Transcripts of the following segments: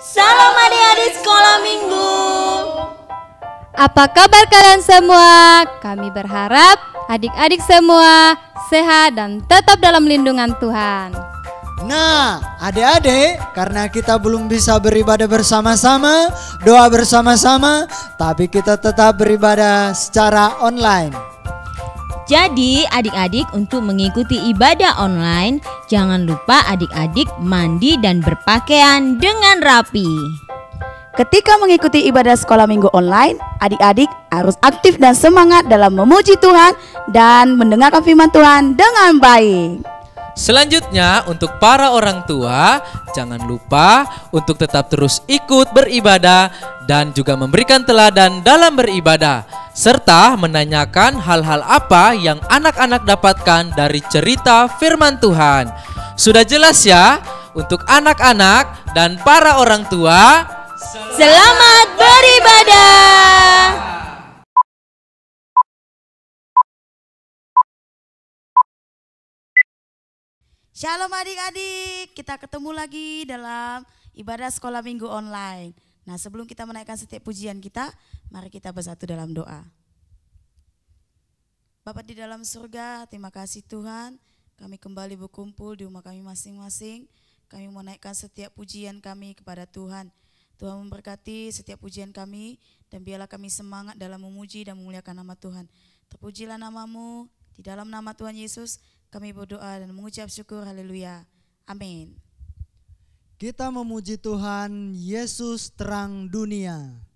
Salam adik-adik sekolah minggu. Apa kabar kalian semua? Kami berharap adik-adik semua sehat dan tetap dalam lindungan Tuhan. Nah, adik-adik, karena kita belum bisa beribadah bersama-sama, doa bersama-sama, tapi kita tetap beribadah secara online. Jadi adik-adik untuk mengikuti ibadah online, jangan lupa adik-adik mandi dan berpakaian dengan rapi. Ketika mengikuti ibadah sekolah minggu online, adik-adik harus aktif dan semangat dalam memuji Tuhan dan mendengarkan firman Tuhan dengan baik. Selanjutnya untuk para orang tua, jangan lupa untuk tetap terus ikut beribadah dan juga memberikan teladan dalam beribadah, serta menanyakan hal-hal apa yang anak-anak dapatkan dari cerita firman Tuhan. Sudah jelas ya untuk anak-anak dan para orang tua. Selamat beribadah. Shalom adik-adik, kita ketemu lagi dalam ibadah sekolah minggu online. Nah, sebelum kita menaikkan setiap pujian kita, mari kita bersatu dalam doa. Bapa di dalam surga, terima kasih Tuhan, kami kembali berkumpul di rumah kami masing-masing. Kami menaikkan setiap pujian kami kepada Tuhan. Tuhan memberkati setiap pujian kami, dan biarlah kami semangat dalam memuji dan memuliakan nama Tuhan. Terpujilah namamu, di dalam nama Tuhan Yesus kami berdoa dan mengucap syukur, haleluya, amin. Kita memuji Tuhan, Yesus terang dunia.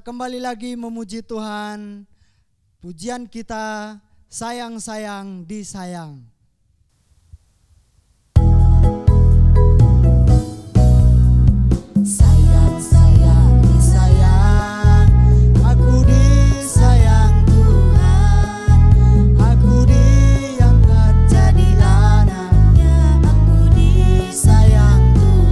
kembali lagi memuji Tuhan. Pujian kita, sayang-sayang disayang. Sayang-sayang disayang, aku disayang Tuhan, aku diangkat jadi anaknya, aku disayang Tuhan.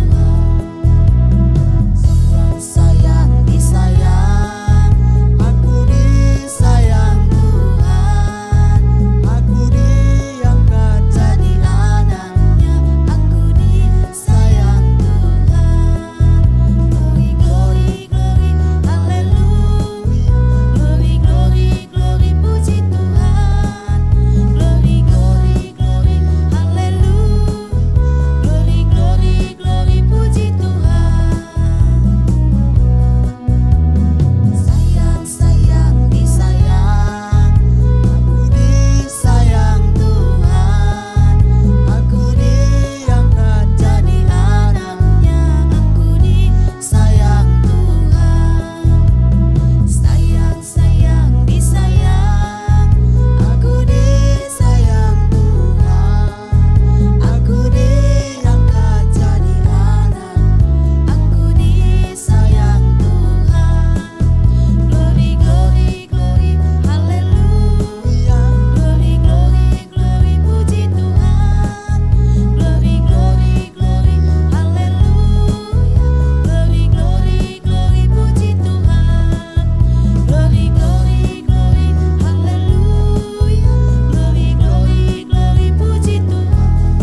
Sayang disayang, aku disayang Tuhan, aku diangkat jadi anaknya, aku disayang Tuhan. Glory, glory, glory, haleluya. Glory, glory, glory, puji Tuhan. Glory, glory, glory, haleluya. Glory, glory, glory, puji Tuhan. Sayang-sayang disayang, aku disayang Tuhan, aku diangkat jadi anaknya, aku disayang Tuhan. Sayang-sayang disayang, aku disayang Tuhan, aku diangkat jadi anak, aku disayang Tuhan. Glory, glory, glory, haleluya. Glory, glory, glory, puji Tuhan. Glory, glory, glory, haleluya. Glory, glory, glory, puji Tuhan. Glory, glory, glory, haleluya. Glory, glory, glory, puji Tuhan.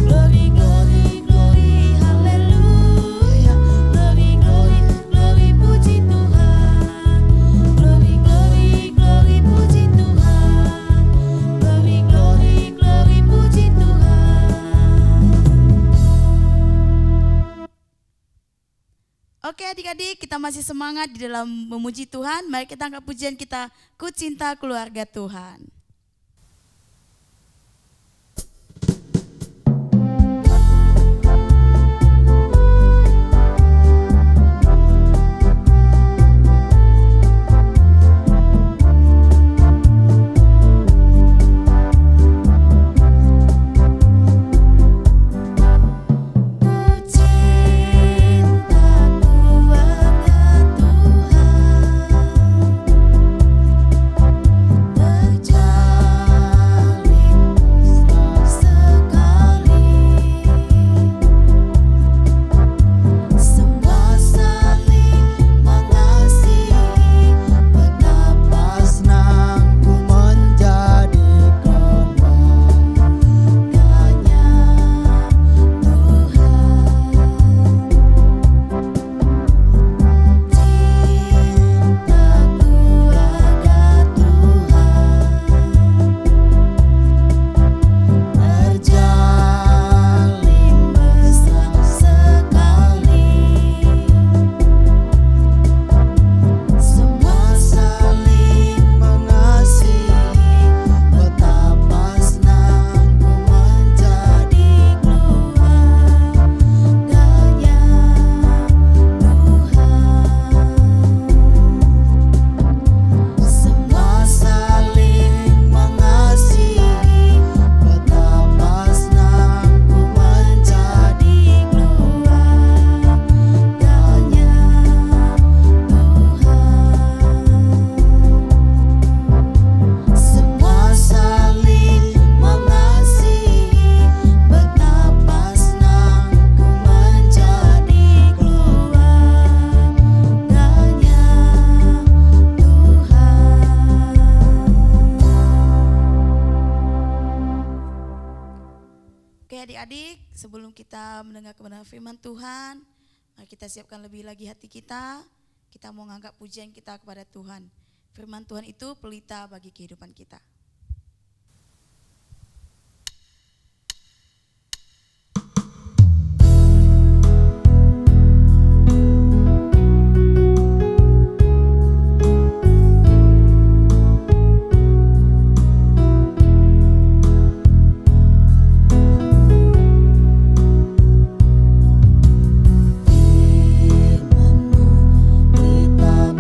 Glory, glory, glory, haleluya. Glory, glory, glory, puji Tuhan. Glory, glory, glory, puji Tuhan. Glory, glory, glory, puji Tuhan. Oke adik-adik, kita masih semangat di dalam memuji Tuhan. Mari kita angkat pujian kita, Ku Cinta Keluarga Tuhan. Adik-adik, sebelum kita mendengar kebenaran firman Tuhan, mari kita siapkan lebih lagi hati kita. Kita mau ngangkat pujian kita kepada Tuhan. Firman Tuhan itu pelita bagi kehidupan kita. Firman-Mu pelita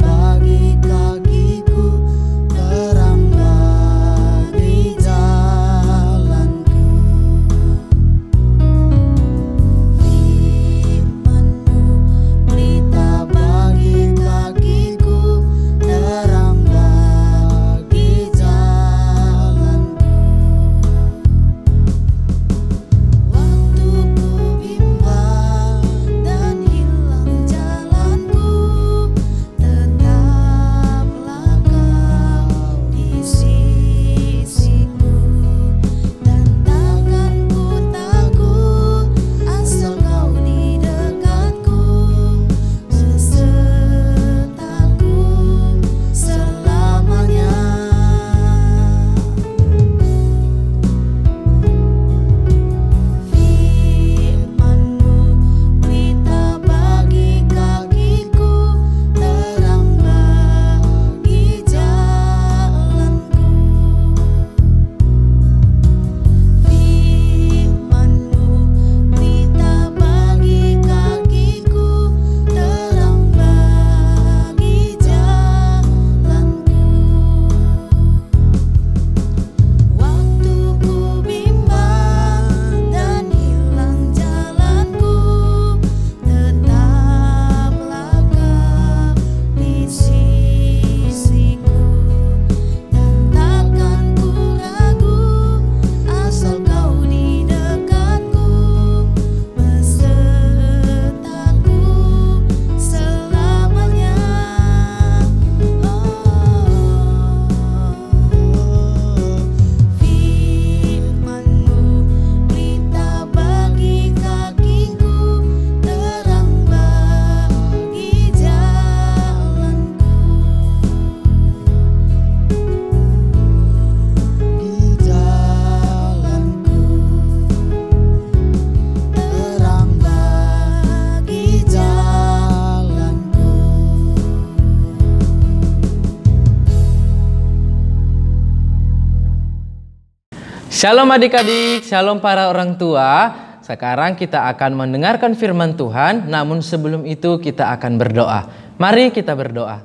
Shalom adik-adik, shalom para orang tua. Sekarang kita akan mendengarkan firman Tuhan, namun sebelum itu kita akan berdoa. Mari kita berdoa.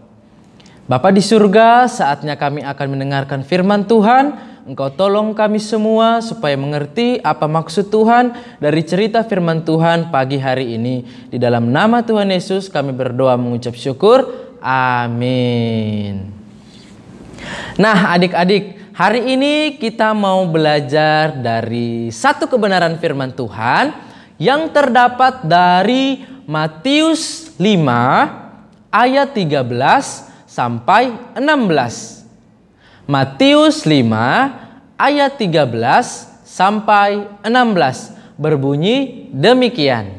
Bapa di surga, saatnya kami akan mendengarkan firman Tuhan. Engkau tolong kami semua supaya mengerti apa maksud Tuhan dari cerita firman Tuhan pagi hari ini. Di dalam nama Tuhan Yesus kami berdoa mengucap syukur. Amin. Nah adik-adik, hari ini kita mau belajar dari satu kebenaran firman Tuhan yang terdapat dari Matius 5 ayat 13 sampai 16. Matius 5 ayat 13 sampai 16 berbunyi demikian.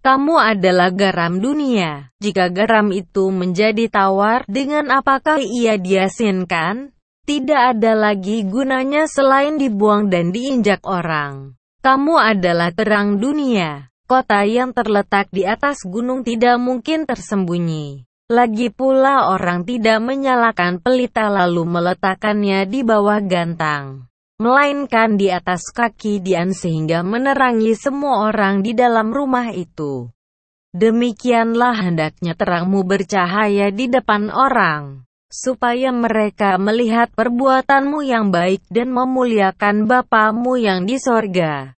Kamu adalah garam dunia. Jika garam itu menjadi tawar, dengan apakah ia diasinkan? Tidak ada lagi gunanya selain dibuang dan diinjak orang. Kamu adalah terang dunia. Kota yang terletak di atas gunung tidak mungkin tersembunyi. Lagi pula orang tidak menyalakan pelita lalu meletakkannya di bawah gantang, melainkan di atas kaki dian sehingga menerangi semua orang di dalam rumah itu. Demikianlah hendaknya terangmu bercahaya di depan orang, supaya mereka melihat perbuatanmu yang baik dan memuliakan Bapamu yang di sorga.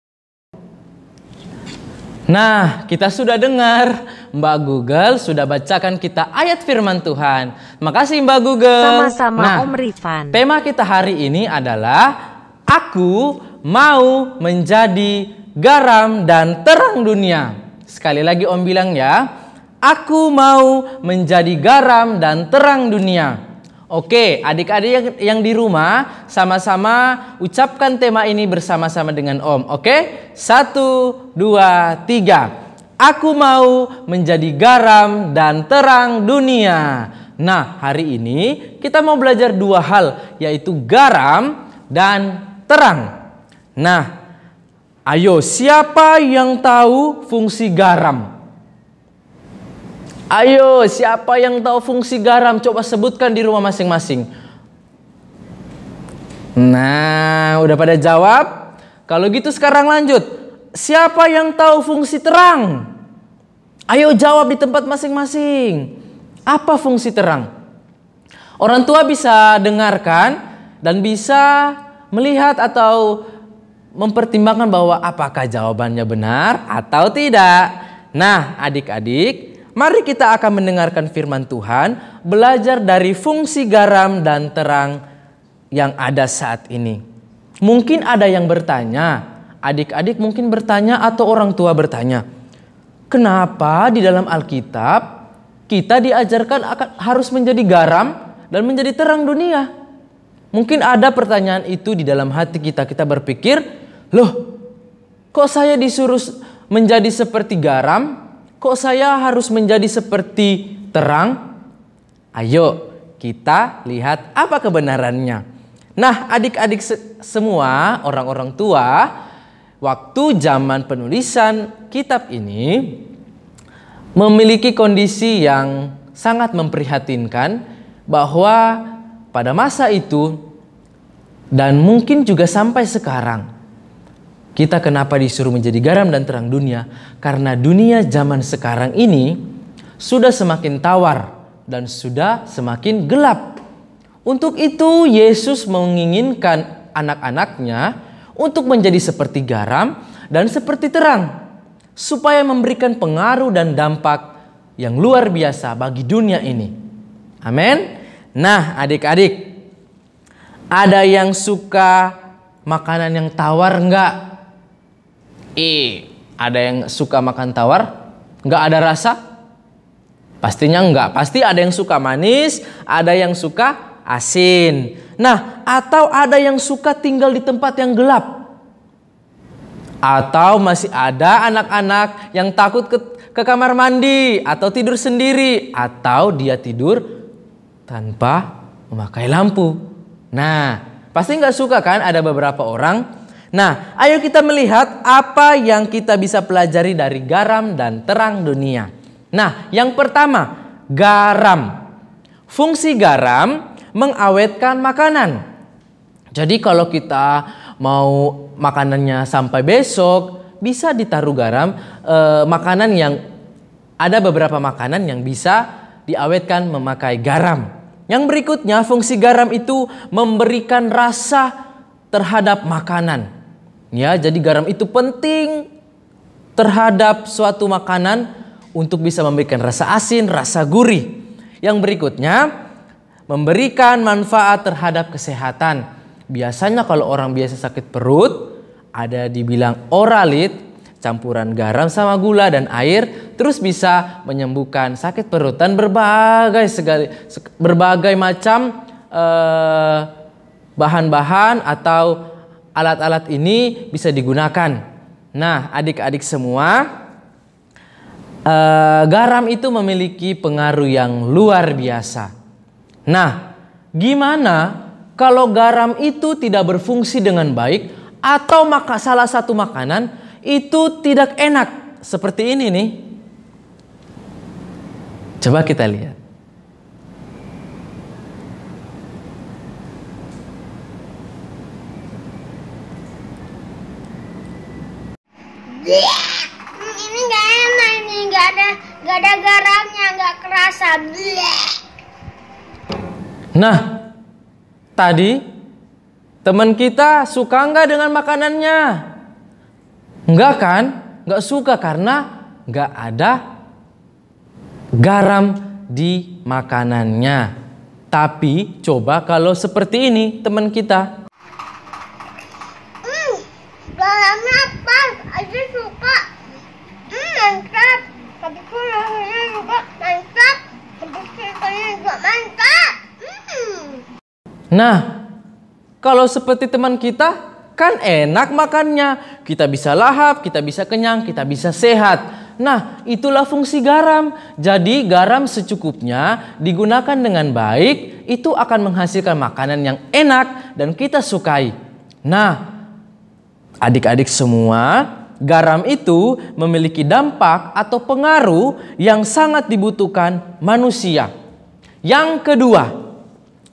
Nah, kita sudah dengar, Mbak Google sudah bacakan kita ayat firman Tuhan. Makasih Mbak Google. Sama-sama Om Rifan. Tema kita hari ini adalah Aku mau menjadi garam dan terang dunia. Sekali lagi Om bilang ya, aku mau menjadi garam dan terang dunia. Oke, adik-adik yang di rumah sama-sama ucapkan tema ini bersama-sama dengan Om. Oke, 1, 2, 3. Aku mau menjadi garam dan terang dunia. Nah, hari ini kita mau belajar dua hal, yaitu garam dan terang. Nah, ayo siapa yang tahu fungsi garam? Ayo siapa yang tahu fungsi garam? Coba sebutkan di rumah masing-masing. Nah, udah pada jawab? Kalau gitu sekarang lanjut. Siapa yang tahu fungsi terang? Ayo jawab di tempat masing-masing. Apa fungsi terang? Orang tua bisa dengarkan dan bisa melihat atau mempertimbangkan bahwa apakah jawabannya benar atau tidak. Nah, adik-adik, mari kita akan mendengarkan firman Tuhan, belajar dari fungsi garam dan terang yang ada saat ini. Mungkin ada yang bertanya, adik-adik mungkin bertanya atau orang tua bertanya, kenapa di dalam Alkitab kita diajarkan harus menjadi garam dan menjadi terang dunia? Mungkin ada pertanyaan itu di dalam hati kita. Kita berpikir, loh kok saya disuruh menjadi seperti garam? Kok saya harus menjadi seperti terang? Ayo kita lihat apa kebenarannya. Nah adik-adik semua, orang-orang tua, waktu zaman penulisan kitab ini memiliki kondisi yang sangat memprihatinkan, bahwa pada masa itu dan mungkin juga sampai sekarang, kita kenapa disuruh menjadi garam dan terang dunia? Karena dunia zaman sekarang ini sudah semakin tawar dan sudah semakin gelap. Untuk itu Yesus menginginkan anak-anaknya untuk menjadi seperti garam dan seperti terang, supaya memberikan pengaruh dan dampak yang luar biasa bagi dunia ini. Amin. Nah adik-adik, ada yang suka makanan yang tawar enggak? Ada yang suka makan tawar? Enggak ada rasa? Pastinya enggak. Pasti ada yang suka manis, ada yang suka asin. Nah, atau ada yang suka tinggal di tempat yang gelap? Atau masih ada anak-anak yang takut ke kamar mandi atau tidur sendiri, atau dia tidur tanpa memakai lampu. Nah, pasti nggak suka kan ada beberapa orang. Nah, ayo kita melihat apa yang kita bisa pelajari dari garam dan terang dunia. Nah, yang pertama, garam. Fungsi garam mengawetkan makanan. Jadi kalau kita mau makanannya sampai besok, bisa ditaruh garam. Makanan yang ada beberapa makanan yang bisa diawetkan memakai garam. Yang berikutnya, fungsi garam itu memberikan rasa terhadap makanan. Ya, jadi garam itu penting terhadap suatu makanan untuk bisa memberikan rasa asin, rasa gurih. Yang berikutnya, memberikan manfaat terhadap kesehatan. Biasanya kalau orang biasa sakit perut, ada dibilang oralit, campuran garam sama gula dan air, terus bisa menyembuhkan sakit perut dan berbagai macam bahan-bahan atau alat-alat ini bisa digunakan. Nah, adik-adik semua, garam itu memiliki pengaruh yang luar biasa. Nah, gimana kalau garam itu tidak berfungsi dengan baik atau salah satu makanan itu tidak enak seperti ini nih? Coba kita lihat. Ini nggak enak, ini nggak ada garamnya, nggak kerasa. Nah, tadi teman kita suka nggak dengan makanannya? Enggak kan? Nggak suka karena nggak ada garam di makanannya. Tapi coba kalau seperti ini teman kita. Garamnya pas, aja suka. Mantap. Tapi rasanya juga mantap. Tapi ceritanya juga mantap. Nah, kalau seperti teman kita, kan enak makannya. Kita bisa lahap, kita bisa kenyang, kita bisa sehat. Nah, itulah fungsi garam. Jadi garam secukupnya digunakan dengan baik, itu akan menghasilkan makanan yang enak dan kita sukai. Nah, adik-adik semua, garam itu memiliki dampak atau pengaruh yang sangat dibutuhkan manusia. Yang kedua,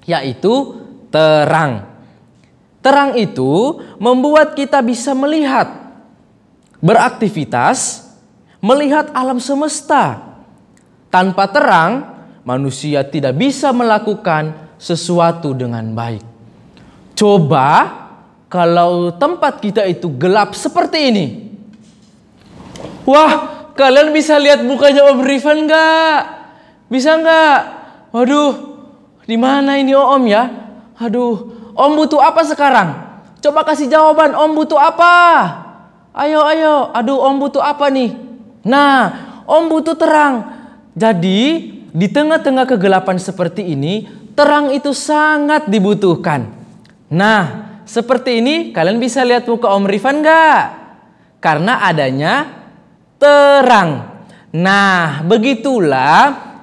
yaitu terang. Terang itu membuat kita bisa melihat, beraktivitas, melihat alam semesta. Tanpa terang, manusia tidak bisa melakukan sesuatu dengan baik. Coba kalau tempat kita itu gelap seperti ini. Wah, kalian bisa lihat mukanya Om Rifan nggak? Bisa nggak? Waduh, di mana ini Om ya? Aduh, Om butuh apa sekarang? Coba kasih jawaban, Om butuh apa? Ayo. Aduh, Om butuh apa nih? Nah, Om butuh terang. Jadi, di tengah-tengah kegelapan seperti ini, terang itu sangat dibutuhkan. Nah, seperti ini kalian bisa lihat muka Om Rifan nggak? Karena adanya terang. Nah, begitulah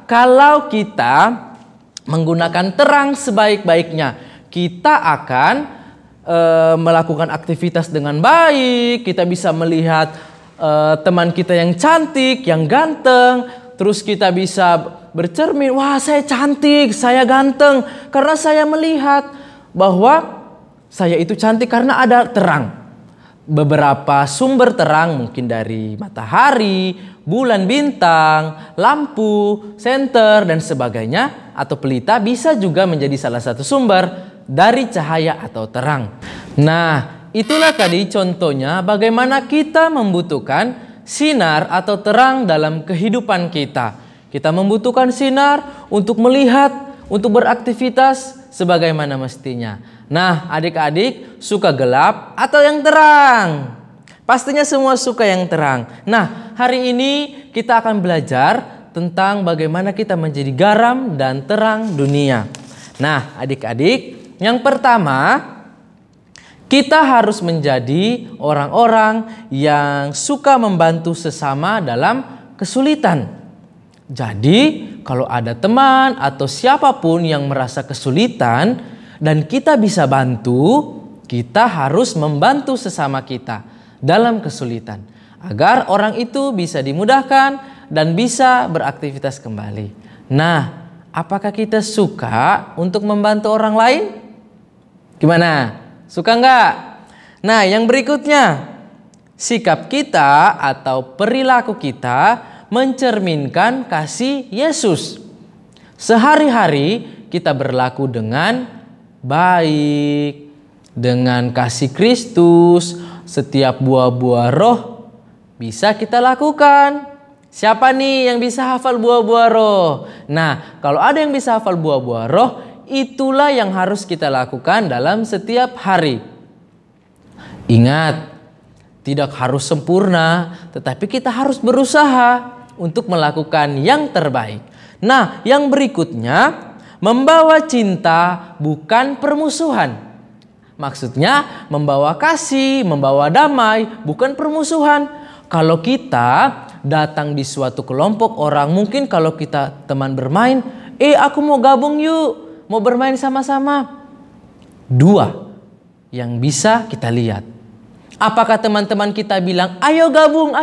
kalau kita menggunakan terang sebaik-baiknya. Kita akan melakukan aktivitas dengan baik. Kita bisa melihat teman kita yang cantik, yang ganteng. Terus kita bisa bercermin, wah saya cantik, saya ganteng. Karena saya melihat bahwa saya itu cantik karena ada terang. Beberapa sumber terang mungkin dari matahari, bulan bintang, lampu, senter dan sebagainya atau pelita bisa juga menjadi salah satu sumber dari cahaya atau terang. Nah, itulah tadi contohnya bagaimana kita membutuhkan sinar atau terang dalam kehidupan kita. Kita membutuhkan sinar untuk melihat, untuk beraktivitas sebagaimana mestinya. Nah, adik-adik suka gelap atau yang terang? Pastinya semua suka yang terang. Nah, hari ini kita akan belajar tentang bagaimana kita menjadi garam dan terang dunia. Nah, adik-adik, yang pertama, kita harus menjadi orang-orang yang suka membantu sesama dalam kesulitan. Jadi, kalau ada teman atau siapapun yang merasa kesulitan dan kita bisa bantu, kita harus membantu sesama kita dalam kesulitan agar orang itu bisa dimudahkan dan bisa beraktivitas kembali. Nah, apakah kita suka untuk membantu orang lain? Gimana? Suka nggak? Nah, yang berikutnya, sikap kita atau perilaku kita mencerminkan kasih Yesus. Sehari-hari kita berlaku dengan baik, dengan kasih Kristus. Setiap buah-buah roh bisa kita lakukan. Siapa nih yang bisa hafal buah-buah roh? Nah, kalau ada yang bisa hafal buah-buah roh, itulah yang harus kita lakukan dalam setiap hari. Ingat, tidak harus sempurna, tetapi kita harus berusaha untuk melakukan yang terbaik. Nah, yang berikutnya, membawa cinta bukan permusuhan. Maksudnya membawa kasih, membawa damai, bukan permusuhan. Kalau kita datang di suatu kelompok orang, mungkin kalau kita teman bermain, aku mau gabung yuk, mau bermain sama-sama. Dua yang bisa kita lihat. Apakah teman-teman kita bilang, ayo gabung,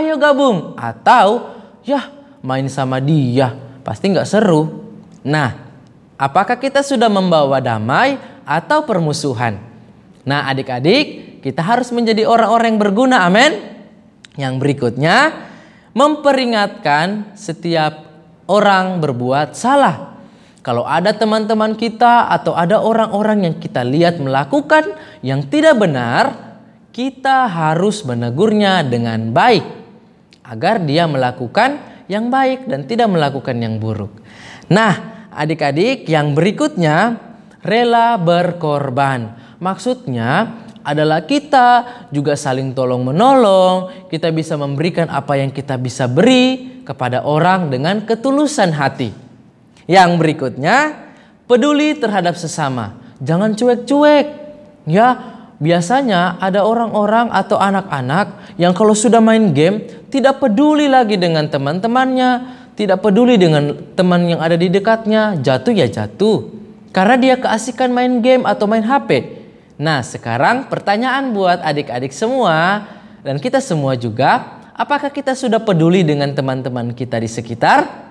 atau ya main sama dia, pasti nggak seru. Nah, apakah kita sudah membawa damai atau permusuhan? Nah, adik-adik, kita harus menjadi orang-orang yang berguna, amin. Yang berikutnya, memperingatkan setiap orang berbuat salah. Kalau ada teman-teman kita atau ada orang-orang yang kita lihat melakukan yang tidak benar, kita harus menegurnya dengan baik agar dia melakukan yang baik dan tidak melakukan yang buruk. Nah, adik-adik, yang berikutnya rela berkorban. Maksudnya adalah kita juga saling tolong-menolong. Kita bisa memberikan apa yang kita bisa beri kepada orang dengan ketulusan hati. Yang berikutnya, peduli terhadap sesama. Jangan cuek-cuek. Ya, biasanya ada orang-orang atau anak-anak yang kalau sudah main game tidak peduli lagi dengan teman-temannya, tidak peduli dengan teman yang ada di dekatnya, jatuh ya jatuh. Karena dia keasikan main game atau main HP. Nah, sekarang pertanyaan buat adik-adik semua dan kita semua juga, apakah kita sudah peduli dengan teman-teman kita di sekitar?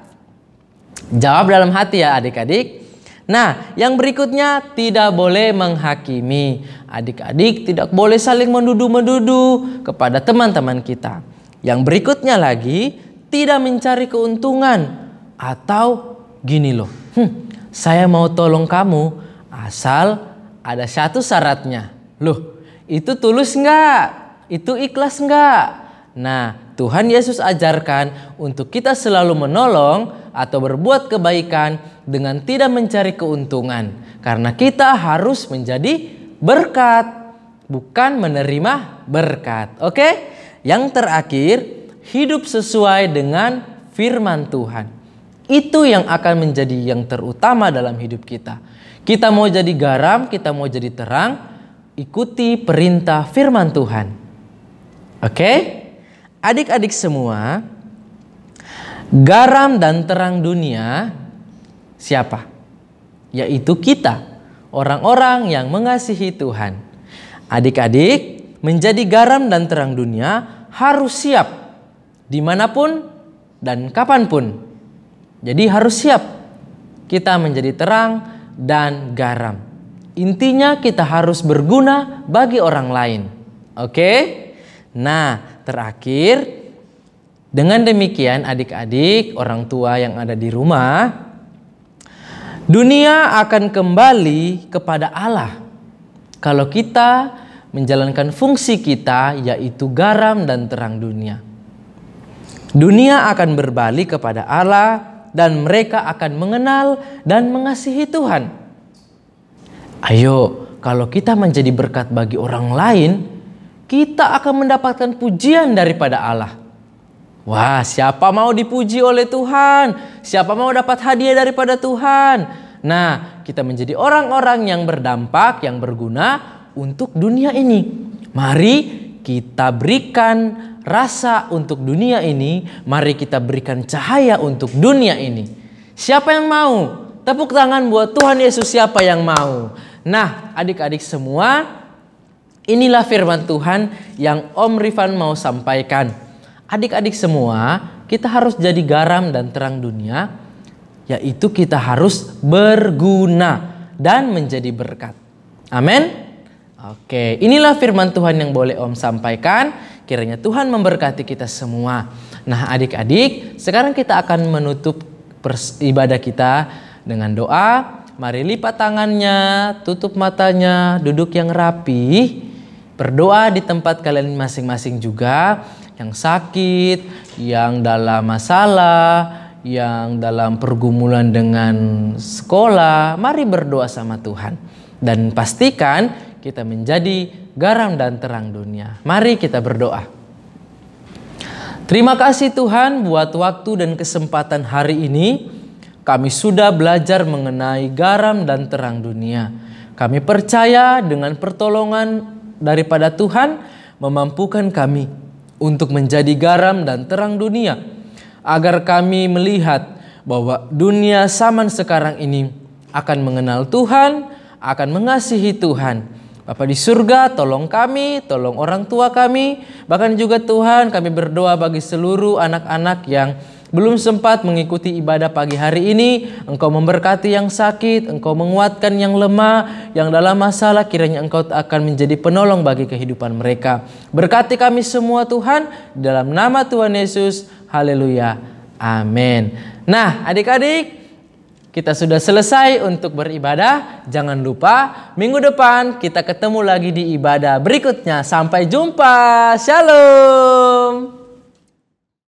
Jawab dalam hati ya adik-adik. Nah, yang berikutnya tidak boleh menghakimi. Adik-adik tidak boleh saling menuduh-menuduh kepada teman-teman kita. Yang berikutnya lagi, tidak mencari keuntungan. Atau gini loh, saya mau tolong kamu asal ada satu syaratnya. Loh, itu tulus enggak? Itu ikhlas enggak? Nah, Tuhan Yesus ajarkan untuk kita selalu menolong atau berbuat kebaikan dengan tidak mencari keuntungan. Karena kita harus menjadi berkat, bukan menerima berkat. Oke? Yang terakhir, hidup sesuai dengan firman Tuhan. Itu yang akan menjadi yang terutama dalam hidup kita. Kita mau jadi garam, kita mau jadi terang, ikuti perintah firman Tuhan. Oke? Adik-adik semua, garam dan terang dunia siapa? Yaitu kita, orang-orang yang mengasihi Tuhan. Adik-adik, menjadi garam dan terang dunia harus siap dimanapun dan kapanpun. Jadi harus siap kita menjadi terang dan garam. Intinya kita harus berguna bagi orang lain. Oke? Nah, terakhir, dengan demikian adik-adik, orang tua yang ada di rumah, dunia akan kembali kepada Allah kalau kita menjalankan fungsi kita, yaitu garam dan terang dunia. Dunia akan berbalik kepada Allah dan mereka akan mengenal dan mengasihi Tuhan. Ayo, kalau kita menjadi berkat bagi orang lain, kita akan mendapatkan pujian daripada Allah. Wah, siapa mau dipuji oleh Tuhan? Siapa mau dapat hadiah daripada Tuhan? Nah, kita menjadi orang-orang yang berdampak, yang berguna untuk dunia ini. Mari kita berikan rasa untuk dunia ini. Mari kita berikan cahaya untuk dunia ini. Siapa yang mau? Tepuk tangan buat Tuhan Yesus, siapa yang mau? Nah, adik-adik semua, inilah firman Tuhan yang Om Rifan mau sampaikan. Adik-adik semua, kita harus jadi garam dan terang dunia, yaitu kita harus berguna dan menjadi berkat. Amin. Oke, inilah firman Tuhan yang boleh Om sampaikan. Kiranya Tuhan memberkati kita semua. Nah adik-adik, sekarang kita akan menutup ibadah kita dengan doa. Mari lipat tangannya, tutup matanya, duduk yang rapi. Berdoa di tempat kalian masing-masing juga. Yang sakit, yang dalam masalah, yang dalam pergumulan dengan sekolah. Mari berdoa sama Tuhan. Dan pastikan kita menjadi garam dan terang dunia. Mari kita berdoa. Terima kasih Tuhan buat waktu dan kesempatan hari ini. Kami sudah belajar mengenai garam dan terang dunia. Kami percaya dengan pertolongan daripada Tuhan memampukan kami untuk menjadi garam dan terang dunia. Agar kami melihat bahwa dunia zaman sekarang ini akan mengenal Tuhan, akan mengasihi Tuhan. Bapa di surga, tolong kami, tolong orang tua kami. Bahkan juga Tuhan, kami berdoa bagi seluruh anak-anak yang belum sempat mengikuti ibadah pagi hari ini. Engkau memberkati yang sakit, Engkau menguatkan yang lemah, yang dalam masalah. Kiranya Engkau akan menjadi penolong bagi kehidupan mereka. Berkati kami semua Tuhan, dalam nama Tuhan Yesus. Haleluya. Amin. Nah adik-adik, kita sudah selesai untuk beribadah. Jangan lupa minggu depan kita ketemu lagi di ibadah berikutnya. Sampai jumpa. Shalom.